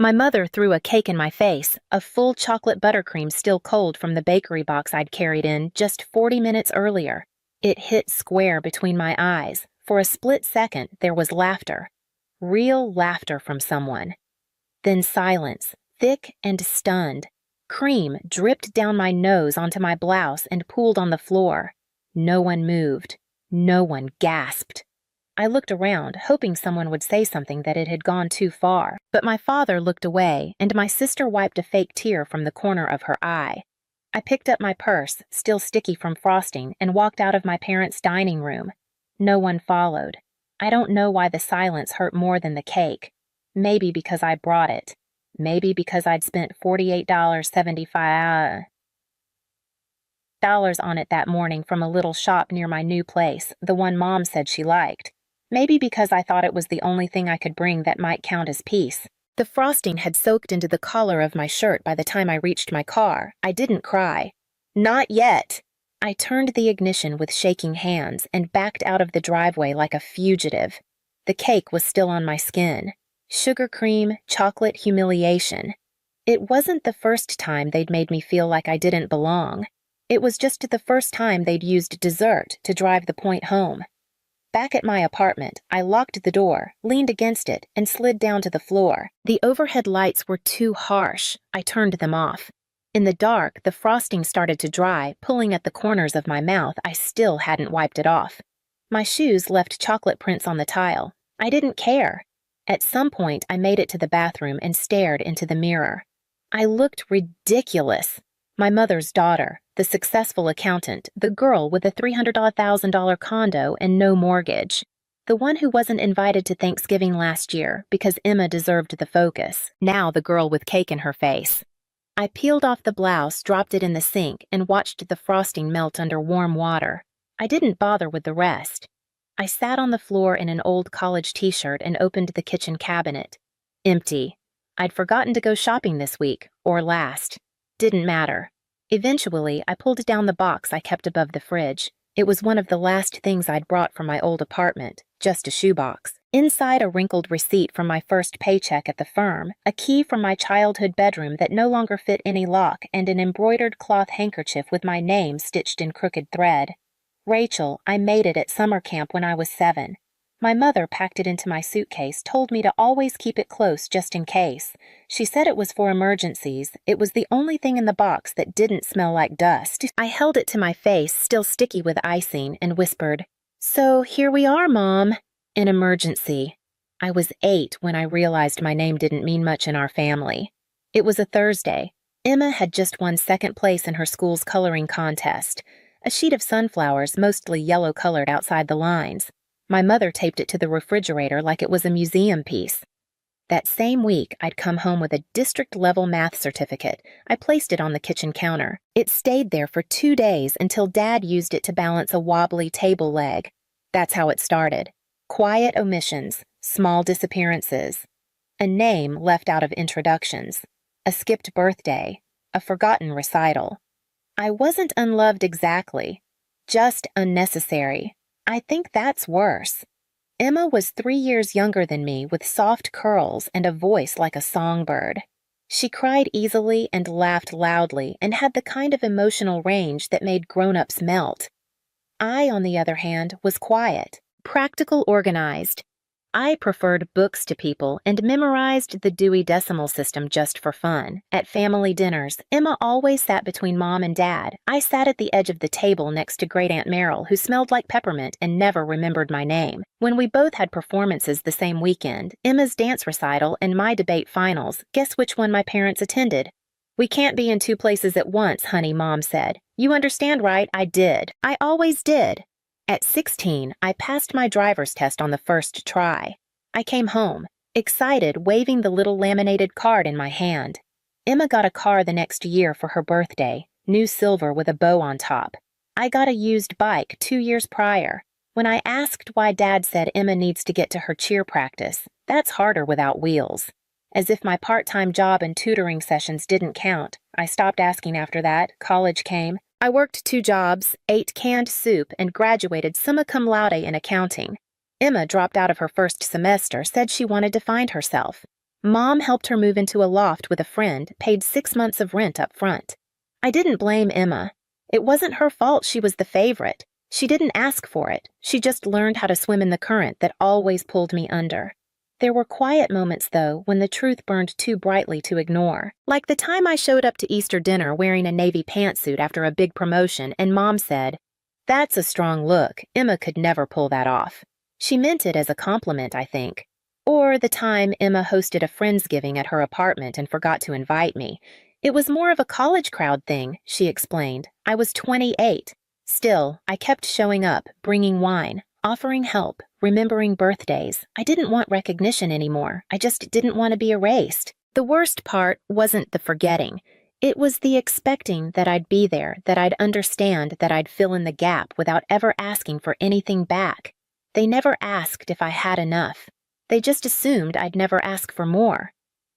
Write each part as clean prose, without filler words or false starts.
My mother threw a cake in my face, a full chocolate buttercream still cold from the bakery box I'd carried in just 40 minutes earlier. It hit square between my eyes. For a split second, there was laughter. Real laughter from someone. Then silence, thick and stunned. Cream dripped down my nose onto my blouse and pooled on the floor. No one moved. No one gasped. I looked around, hoping someone would say something that it had gone too far, but my father looked away, and my sister wiped a fake tear from the corner of her eye. I picked up my purse, still sticky from frosting, and walked out of my parents' dining room. No one followed. I don't know why the silence hurt more than the cake. Maybe because I brought it. Maybe because I'd spent $48.75 on it that morning from a little shop near my new place, the one Mom said she liked. Maybe because I thought it was the only thing I could bring that might count as peace. The frosting had soaked into the collar of my shirt by the time I reached my car. I didn't cry. Not yet. I turned the ignition with shaking hands and backed out of the driveway like a fugitive. The cake was still on my skin. Sugar cream, chocolate humiliation. It wasn't the first time they'd made me feel like I didn't belong. It was just the first time they'd used dessert to drive the point home. Back at my apartment, I locked the door, leaned against it, and slid down to the floor. The overhead lights were too harsh. I turned them off. In the dark, the frosting started to dry, pulling at the corners of my mouth. I still hadn't wiped it off. My shoes left chocolate prints on the tile. I didn't care. At some point, I made it to the bathroom and stared into the mirror. I looked ridiculous. My mother's daughter, the successful accountant, the girl with a $300,000 condo and no mortgage. The one who wasn't invited to Thanksgiving last year because Emma deserved the focus. Now the girl with cake in her face. I peeled off the blouse, dropped it in the sink, and watched the frosting melt under warm water. I didn't bother with the rest. I sat on the floor in an old college t-shirt and opened the kitchen cabinet. Empty. I'd forgotten to go shopping this week, or last. Didn't matter. Eventually, I pulled down the box I kept above the fridge. It was one of the last things I'd brought from my old apartment, just a shoebox. Inside, a wrinkled receipt from my first paycheck at the firm, a key from my childhood bedroom that no longer fit any lock, and an embroidered cloth handkerchief with my name stitched in crooked thread. Rachel, I made it at summer camp when I was 7. My mother packed it into my suitcase, told me to always keep it close just in case. She said it was for emergencies. It was the only thing in the box that didn't smell like dust. I held it to my face, still sticky with icing, and whispered, "So here we are, Mom. An emergency." I was 8 when I realized my name didn't mean much in our family. It was a Thursday. Emma had just won second place in her school's coloring contest. A sheet of sunflowers, mostly yellow-colored outside the lines. My mother taped it to the refrigerator like it was a museum piece. That same week, I'd come home with a district-level math certificate. I placed it on the kitchen counter. It stayed there for 2 days until Dad used it to balance a wobbly table leg. That's how it started. Quiet omissions, small disappearances. A name left out of introductions. A skipped birthday. A forgotten recital. I wasn't unloved exactly. Just unnecessary. I think that's worse. Emma was 3 years younger than me with soft curls and a voice like a songbird. She cried easily and laughed loudly and had the kind of emotional range that made grown-ups melt. I, on the other hand, was quiet, practical, organized. I preferred books to people and memorized the Dewey Decimal System just for fun. At family dinners, Emma always sat between Mom and Dad. I sat at the edge of the table next to Great Aunt Merrill, who smelled like peppermint and never remembered my name. When we both had performances the same weekend, Emma's dance recital and my debate finals, guess which one my parents attended? "We can't be in 2 places at once, honey," Mom said. "You understand, right?" I did. I always did. At 16, I passed my driver's test on the first try. I came home, excited, waving the little laminated card in my hand. Emma got a car the next year for her birthday, new silver with a bow on top. I got a used bike 2 years prior. When I asked why Dad said Emma needs to get to her cheer practice, that's harder without wheels. As if my part-time job and tutoring sessions didn't count, I stopped asking after that. College came. I worked 2 jobs, ate canned soup, and graduated summa cum laude in accounting. Emma dropped out of her first semester, said she wanted to find herself. Mom helped her move into a loft with a friend, paid 6 months of rent up front. I didn't blame Emma. It wasn't her fault she was the favorite. She didn't ask for it. She just learned how to swim in the current that always pulled me under. There were quiet moments, though, when the truth burned too brightly to ignore. Like the time I showed up to Easter dinner wearing a navy pantsuit after a big promotion and Mom said, "That's a strong look. Emma could never pull that off." She meant it as a compliment, I think. Or the time Emma hosted a Friendsgiving at her apartment and forgot to invite me. "It was more of a college crowd thing," she explained. "I was 28. Still, I kept showing up, bringing wine, offering help, remembering birthdays. I didn't want recognition anymore. I just didn't want to be erased." The worst part wasn't the forgetting. It was the expecting that I'd be there, that I'd understand, that I'd fill in the gap without ever asking for anything back. They never asked if I had enough. They just assumed I'd never ask for more.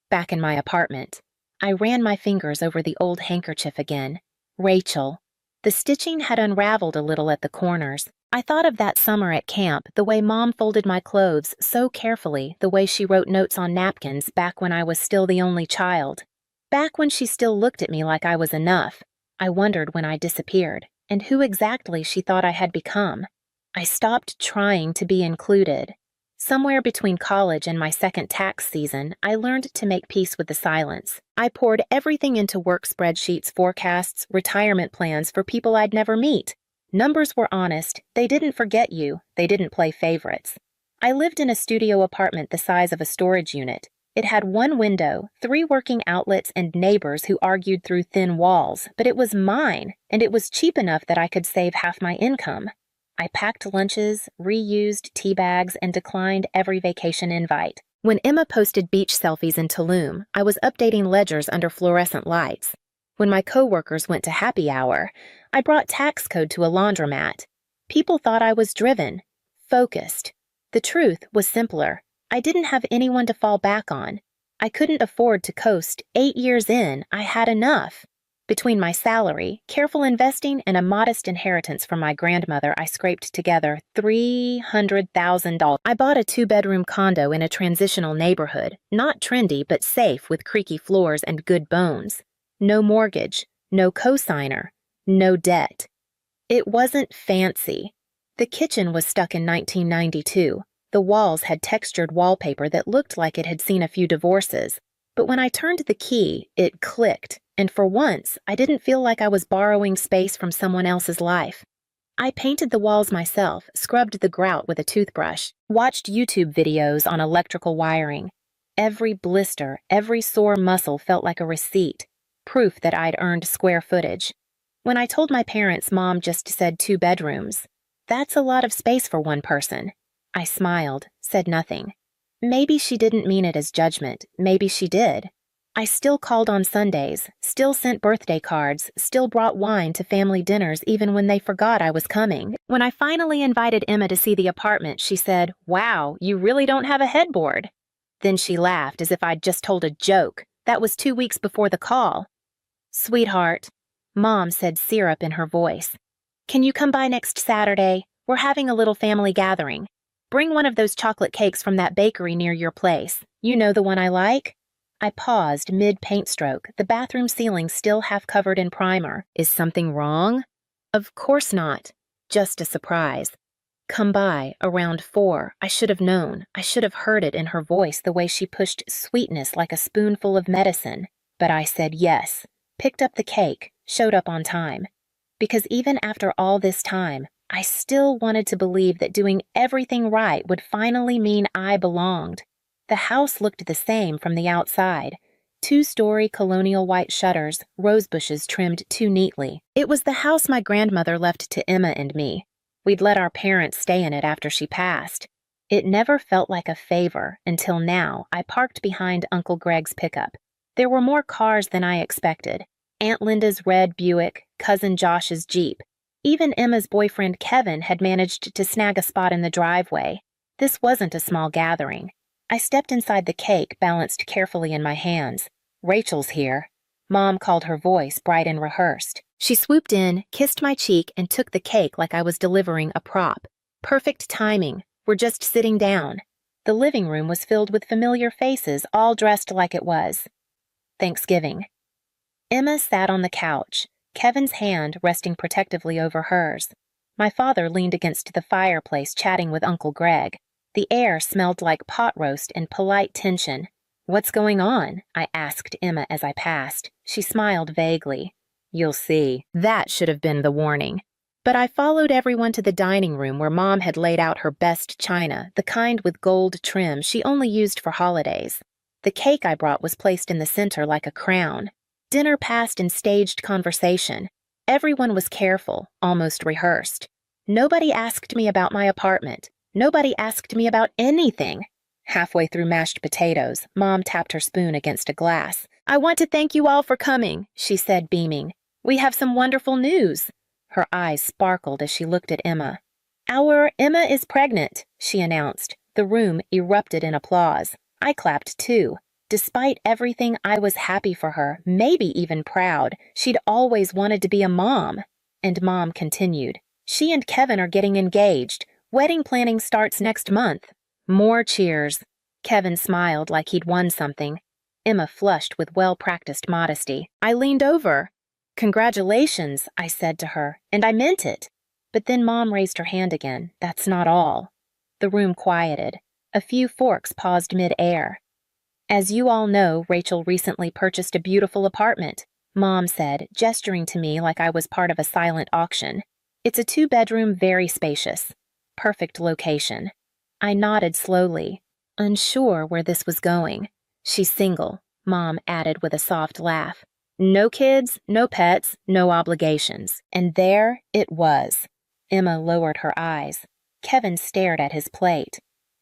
Back in my apartment, I ran my fingers over the old handkerchief again. Rachel. The stitching had unraveled a little at the corners. I thought of that summer at camp, the way Mom folded my clothes so carefully, the way she wrote notes on napkins back when I was still the only child. Back when she still looked at me like I was enough. I wondered when I disappeared, and who exactly she thought I had become. I stopped trying to be included. Somewhere between college and my second tax season, I learned to make peace with the silence. I poured everything into work spreadsheets, forecasts, retirement plans for people I'd never meet. Numbers were honest. They didn't forget you. They didn't play favorites. I lived in a studio apartment the size of a storage unit. It had one window, 3 working outlets, and neighbors who argued through thin walls, but it was mine, and it was cheap enough that I could save half my income. I packed lunches, reused tea bags, and declined every vacation invite. When Emma posted beach selfies in Tulum, I was updating ledgers under fluorescent lights. When my coworkers went to happy hour, I brought tax code to a laundromat. People thought I was driven, focused. The truth was simpler. I didn't have anyone to fall back on. I couldn't afford to coast. 8 years in, I had enough. Between my salary, careful investing, and a modest inheritance from my grandmother, I scraped together $300,000. I bought a 2-bedroom condo in a transitional neighborhood, not trendy but safe with creaky floors and good bones. No mortgage, no cosigner, no debt. It wasn't fancy. The kitchen was stuck in 1992. The walls had textured wallpaper that looked like it had seen a few divorces. But when I turned the key, it clicked, and for once, I didn't feel like I was borrowing space from someone else's life. I painted the walls myself, scrubbed the grout with a toothbrush, watched YouTube videos on electrical wiring. Every blister, every sore muscle felt like a receipt, proof that I'd earned square footage. When I told my parents Mom just said 2 bedrooms, that's a lot of space for one person. I smiled, said nothing. Maybe she didn't mean it as judgment. Maybe she did. I still called on Sundays, still sent birthday cards, still brought wine to family dinners even when they forgot I was coming. When I finally invited Emma to see the apartment, she said, "Wow, you really don't have a headboard." Then she laughed as if I'd just told a joke. That was 2 weeks before the call. "Sweetheart," Mom said, syrup in her voice, "can you come by next Saturday? We're having a little family gathering. Bring one of those chocolate cakes from that bakery near your place. You know the one I like?" I paused mid-paint stroke, the bathroom ceiling still half covered in primer. Is something wrong? Of course not. Just a surprise. Come by, around 4. I should have known. I should have heard it in her voice, the way she pushed sweetness like a spoonful of medicine. But I said yes, picked up the cake, showed up on time. Because even after all this time, I still wanted to believe that doing everything right would finally mean I belonged. The house looked the same from the outside. 2-story colonial white shutters, rose bushes trimmed too neatly. It was the house my grandmother left to Emma and me. We'd let our parents stay in it after she passed. It never felt like a favor until now I parked behind Uncle Greg's pickup. There were more cars than I expected. Aunt Linda's red Buick, Cousin Josh's Jeep. Even Emma's boyfriend Kevin had managed to snag a spot in the driveway. This wasn't a small gathering. I stepped inside the cake, balanced carefully in my hands. "Rachel's here." Mom called her voice, bright and rehearsed. She swooped in, kissed my cheek, and took the cake like I was delivering a prop. Perfect timing. We're just sitting down. The living room was filled with familiar faces, all dressed like it was Thanksgiving. Emma sat on the couch, Kevin's hand resting protectively over hers. My father leaned against the fireplace chatting with Uncle Greg. The air smelled like pot roast and polite tension. "What's going on?" I asked Emma as I passed. She smiled vaguely. "You'll see." That should have been the warning. But I followed everyone to the dining room where Mom had laid out her best china, the kind with gold trim she only used for holidays. The cake I brought was placed in the center like a crown. Dinner passed in staged conversation. Everyone was careful, almost rehearsed. Nobody asked me about my apartment. Nobody asked me about anything. Halfway through mashed potatoes, Mom tapped her spoon against a glass. "I want to thank you all for coming," she said, beaming. "We have some wonderful news." Her eyes sparkled as she looked at Emma. "Our Emma is pregnant," she announced. The room erupted in applause. I clapped too. Despite everything, I was happy for her, maybe even proud. She'd always wanted to be a mom. And Mom continued. "She and Kevin are getting engaged. Wedding planning starts next month." More cheers. Kevin smiled like he'd won something. Emma flushed with well-practiced modesty. I leaned over. "Congratulations," I said to her, and I meant it. But then Mom raised her hand again. "That's not all." The room quieted. A few forks paused mid-air. "As you all know, Rachel recently purchased a beautiful apartment," Mom said, gesturing to me like I was part of a silent auction. "It's a 2-bedroom, very spacious. Perfect location." I nodded slowly, unsure where this was going. "She's single," Mom added with a soft laugh. "No kids, no pets, no obligations." And there it was. Emma lowered her eyes. Kevin stared at his plate.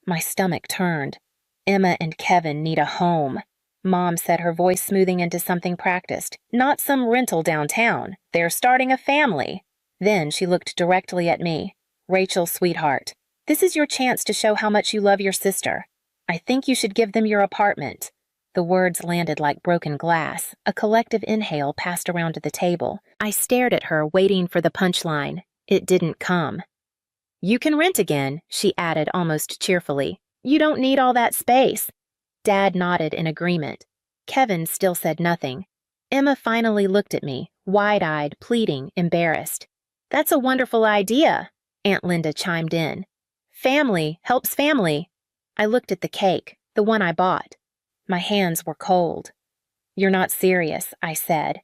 My stomach turned. "Emma and Kevin need a home," Mom said, her voice smoothing into something practiced. "Not some rental downtown. They're starting a family." Then she looked directly at me. "Rachel, sweetheart, this is your chance to show how much you love your sister. I think you should give them your apartment." The words landed like broken glass. A collective inhale passed around to the table. I stared at her, waiting for the punchline. It didn't come. "You can rent again," she added almost cheerfully. "You don't need all that space." Dad nodded in agreement. Kevin still said nothing. Emma finally looked at me, wide-eyed, pleading, embarrassed. "That's a wonderful idea," Aunt Linda chimed in. "Family helps family." I looked at the cake, the one I bought. My hands were cold. "You're not serious," I said.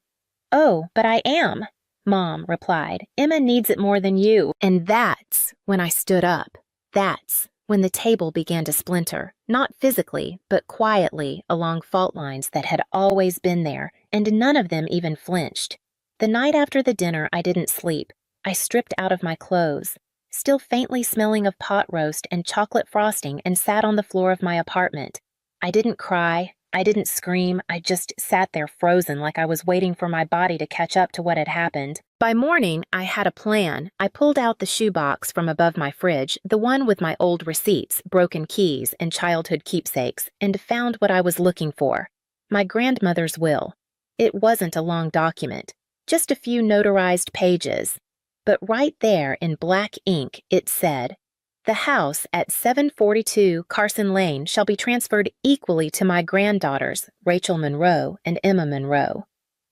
"Oh, but I am," Mom replied. "Emma needs it more than you." And that's when I stood up. That's when the table began to splinter, not physically, but quietly along fault lines that had always been there, and none of them even flinched. The night after the dinner, I didn't sleep. I stripped out of my clothes, still faintly smelling of pot roast and chocolate frosting, and sat on the floor of my apartment. I didn't cry. I didn't scream. I just sat there frozen like I was waiting for my body to catch up to what had happened. By morning, I had a plan. I pulled out the shoebox from above my fridge, the one with my old receipts, broken keys, and childhood keepsakes, and found what I was looking for. My grandmother's will. It wasn't a long document, just a few notarized pages. But right there in black ink, it said, "The house at 742 Carson Lane shall be transferred equally to my granddaughters, Rachel Monroe and Emma Monroe."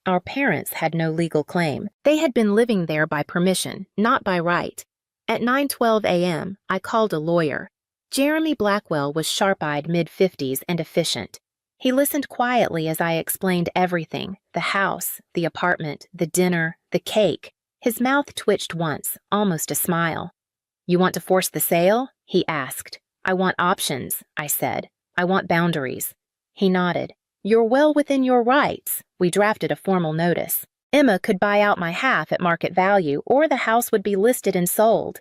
Our parents had no legal claim. They had been living there by permission, not by right. At 9:12 a.m., I called a lawyer. Jeremy Blackwell was sharp-eyed, mid-50s, and efficient. He listened quietly as I explained everything: the house, the apartment, the dinner, the cake. His mouth twitched once, almost a smile. "You want to force the sale?" he asked. "I want options," I said. "I want boundaries." He nodded. "You're well within your rights." We drafted a formal notice. Emma could buy out my half at market value, or the house would be listed and sold.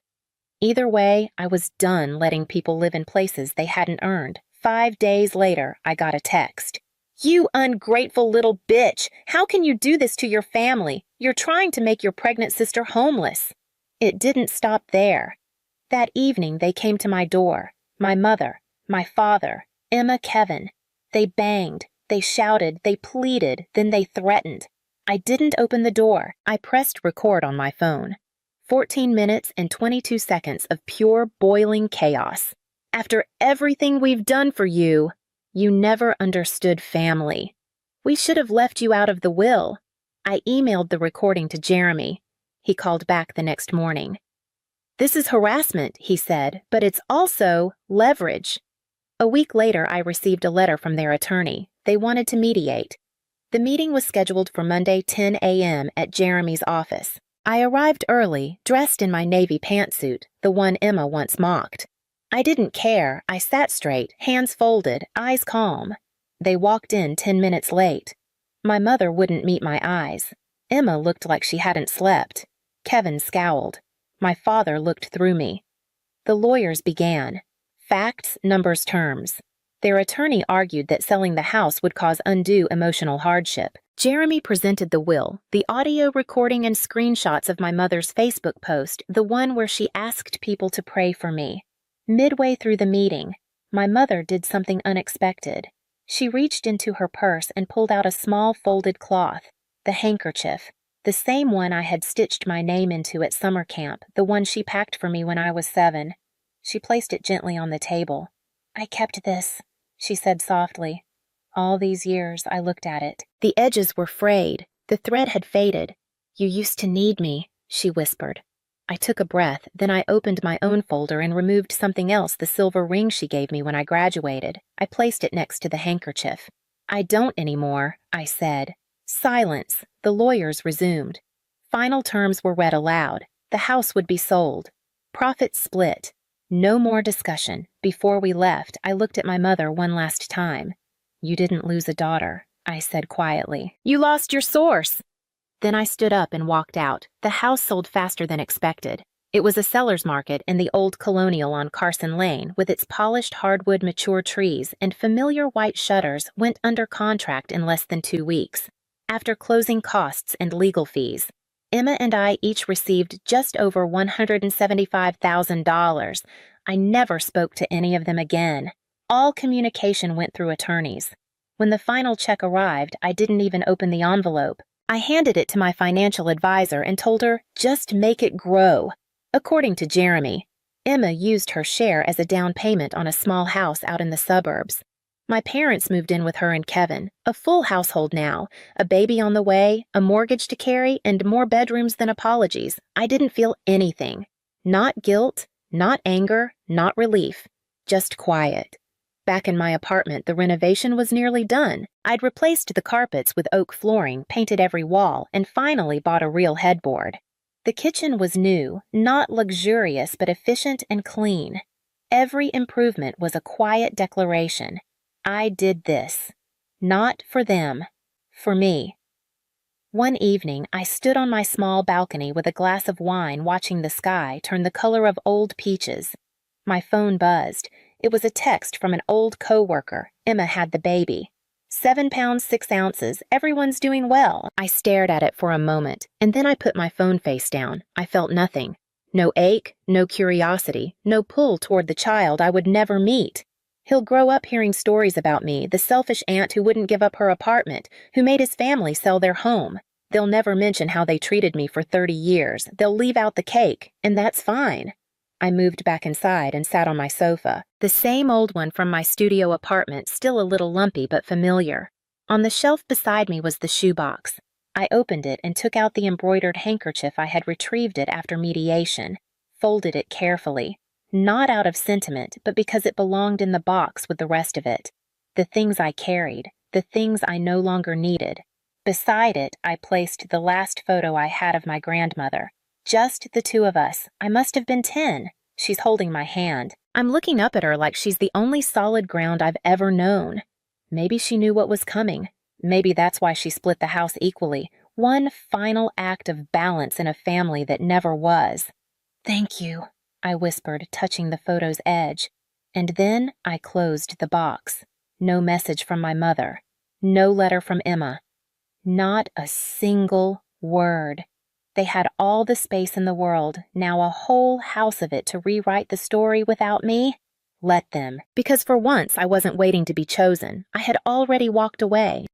Either way, I was done letting people live in places they hadn't earned. 5 days later, I got a text. "You ungrateful little bitch! How can you do this to your family? You're trying to make your pregnant sister homeless." It didn't stop there. That evening, they came to my door. My mother, my father, Emma, Kevin. They banged, they shouted, they pleaded, then they threatened. I didn't open the door. I pressed record on my phone. 14 minutes and 22 seconds of pure boiling chaos. After everything we've done for you, you never understood family. We should have left you out of the will. I emailed the recording to Jeremy. He called back the next morning. This is harassment, he said, but it's also leverage. A week later, I received a letter from their attorney. They wanted to mediate. The meeting was scheduled for Monday, 10 a.m. at Jeremy's office. I arrived early, dressed in my navy pantsuit, the one Emma once mocked. I didn't care. I sat straight, hands folded, eyes calm. They walked in 10 minutes late. My mother wouldn't meet my eyes. Emma looked like she hadn't slept. Kevin scowled. My father looked through me. The lawyers began. Facts, numbers, terms. Their attorney argued that selling the house would cause undue emotional hardship. Jeremy presented the will, the audio recording and screenshots of my mother's Facebook post, the one where she asked people to pray for me. Midway through the meeting, my mother did something unexpected. She reached into her purse and pulled out a small folded cloth, the handkerchief, the same one I had stitched my name into at summer camp, the one she packed for me when I was 7. She placed it gently on the table. I kept this, she said softly. All these years I looked at it. The edges were frayed. The thread had faded. You used to need me, she whispered. I took a breath, then I opened my own folder and removed something else, the silver ring she gave me when I graduated. I placed it next to the handkerchief. I don't anymore, I said. Silence. The lawyers resumed. Final terms were read aloud. The house would be sold. Profits split. No more discussion. Before we left, I looked at my mother one last time. You didn't lose a daughter, I said quietly. You lost your source. Then I stood up and walked out. The house sold faster than expected. It was a seller's market in the old colonial on Carson Lane, with its polished hardwood mature trees and familiar white shutters, went under contract in less than 2 weeks. After closing costs and legal fees, Emma and I each received just over $175,000. I never spoke to any of them again. All communication went through attorneys. When the final check arrived, I didn't even open the envelope. I handed it to my financial advisor and told her, just make it grow. According to Jeremy, Emma used her share as a down payment on a small house out in the suburbs. My parents moved in with her and Kevin, a full household now, a baby on the way, a mortgage to carry, and more bedrooms than apologies. I didn't feel anything. Not guilt, not anger, not relief. Just quiet. Back in my apartment, the renovation was nearly done. I'd replaced the carpets with oak flooring, painted every wall, and finally bought a real headboard. The kitchen was new, not luxurious, but efficient and clean. Every improvement was a quiet declaration. I did this. Not for them. For me. One evening, I stood on my small balcony with a glass of wine watching the sky turn the color of old peaches. My phone buzzed. It was a text from an old co-worker. Emma had the baby. 7 pounds 6 ounces. Everyone's doing well. I stared at it for a moment, and then I put my phone face down. I felt nothing. No ache, no curiosity, no pull toward the child I would never meet. He'll grow up hearing stories about me, the selfish aunt who wouldn't give up her apartment, who made his family sell their home. They'll never mention how they treated me for 30 years. They'll leave out the cake, and that's fine. I moved back inside and sat on my sofa, the same old one from my studio apartment, still a little lumpy but familiar. On the shelf beside me was the shoebox. I opened it and took out the embroidered handkerchief I had retrieved it after mediation, folded it carefully. Not out of sentiment, but because it belonged in the box with the rest of it. The things I carried, the things I no longer needed. Beside it, I placed the last photo I had of my grandmother. Just the two of us. I must have been 10. She's holding my hand. I'm looking up at her like she's the only solid ground I've ever known. Maybe she knew what was coming. Maybe that's why she split the house equally. One final act of balance in a family that never was. Thank you, I whispered, touching the photo's edge. And then I closed the box. No message from my mother. No letter from Emma. Not a single word. They had all the space in the world, now a whole house of it to rewrite the story without me. Let them. Because for once I wasn't waiting to be chosen. I had already walked away.